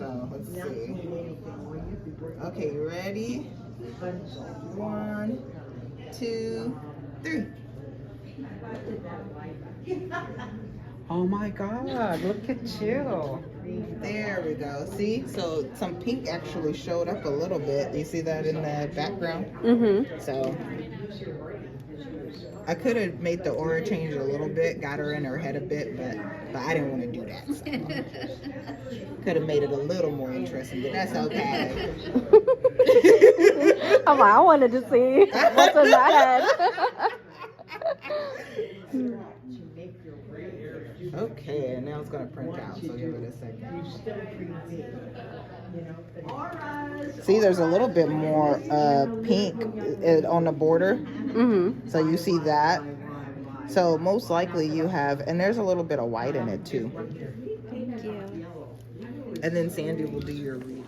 So let's see. Okay, you ready? 1, 2, 3. Oh my God, look at you. There we go. See? So some pink actually showed up a little bit. You see that in the background? Mm-hmm. So I could have made the aura change a little bit, got her in her head a bit, but I didn't want to do that. So. Could have made it a little more interesting, but that's okay. I'm like, I wanted to see what's in my head. Okay, and now it's going to print out, so give it a second. See, there's a little bit more pink on the border. Mm-hmm. So you see that. So most likely you have, and there's a little bit of white in it too. Thank you. And then Sandy will do your reading.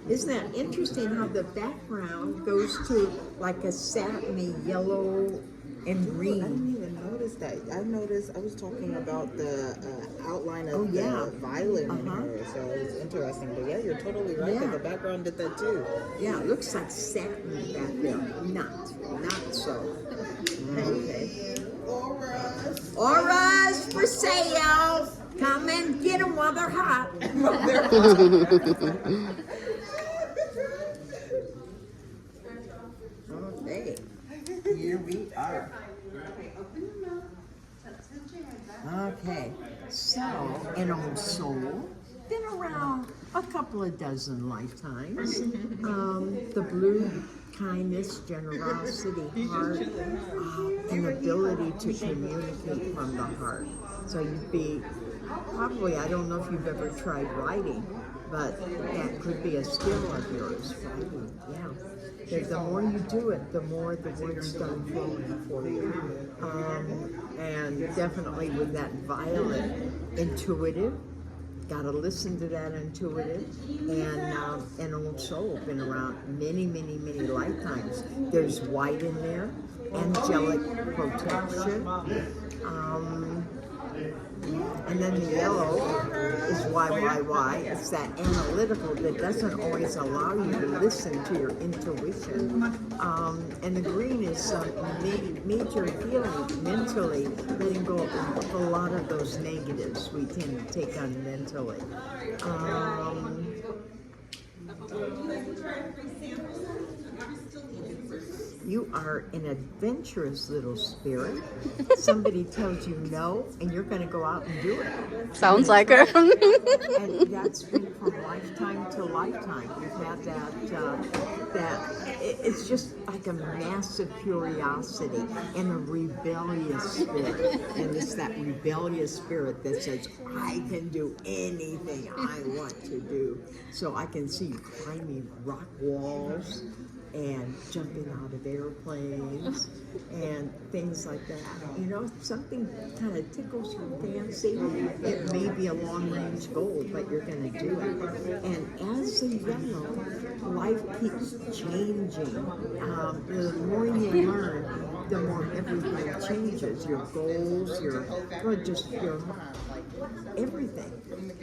Isn't that interesting how the background goes to like a satiny yellow and I green? didn't even notice that. I was talking about the outline of the violet in her, so it's interesting. But yeah, you're totally right that the background did that too. Yeah, it looks like satin back there. Not so. Okay. Auras for sale. Come and get them while they're hot. Okay, here we are. Okay, so an old soul, been around a couple of dozen lifetimes. The blue, kindness, generosity, heart, an ability to communicate from the heart. So you'd be probably, I don't know if you've ever tried writing, but that could be a skill of yours, writing, yeah. The more you do it, the more the words start flowing for you. And definitely with that violet, intuitive, got to listen to that intuitive, and an old soul, been around many, many, many lifetimes. There's white in there, angelic protection. And then the yellow is why. It's that analytical that doesn't always allow you to listen to your intuition. And the green is major healing mentally, letting go of a lot of those negatives we tend to take on mentally. You are an adventurous little spirit. Somebody tells you no, and you're going to go out and do it. Sounds like her. And that's been from lifetime to lifetime. You've had it's just like a massive curiosity and a rebellious spirit. And it's that rebellious spirit that says, I can do anything I want to do. So I can see you climbing rock walls and jumping out of airplanes and things like that. You know, something kind of tickles your fancy. It may be a long-range goal, but you're going to do it. And as a yellow, life keeps changing. The more you learn, the more everything changes. Your goals, your everything,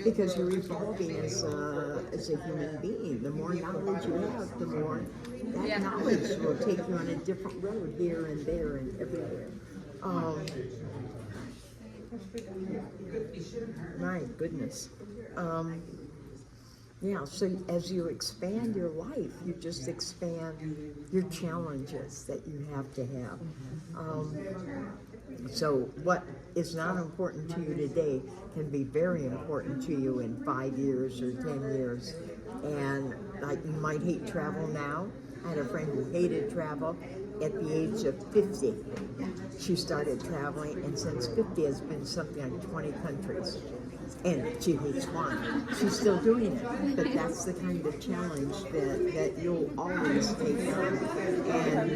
because you're evolving as a human being. The more knowledge you have, the more that knowledge will take you on a different road here and there and everywhere. My goodness. Yeah, so as you expand your life, you just expand your challenges that you have to have. So what is not important to you today can be very important to you in 5 years or 10 years. And like, you might hate travel now. I had a friend who hated travel at the age of 50. She started traveling, and since 50 has been something like 20 countries. And she hates one. She's still doing it, but that's the kind of challenge that you'll always take on. And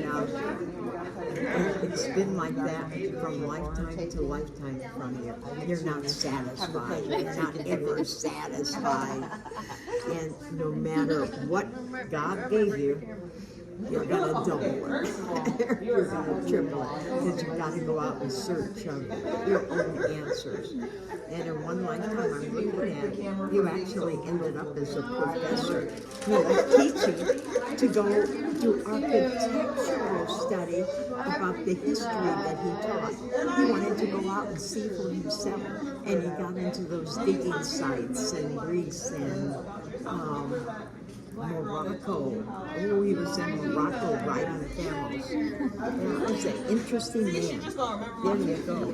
it's been like that from lifetime to lifetime from you. You're not satisfied. You're not ever satisfied. And no matter what God gave you, you're gonna double it. You're gonna triple it. Because you've got to go out in search of your own answers. And in one lifetime I'm looking at, you actually ended up as a professor. You left teaching to go do architectural study about the history that he taught. He wanted to go out and see for himself. And he got into those digging sites in Greece and Morocco. Oh, he was in Morocco right on camels. Yeah, he's an interesting man. There you go.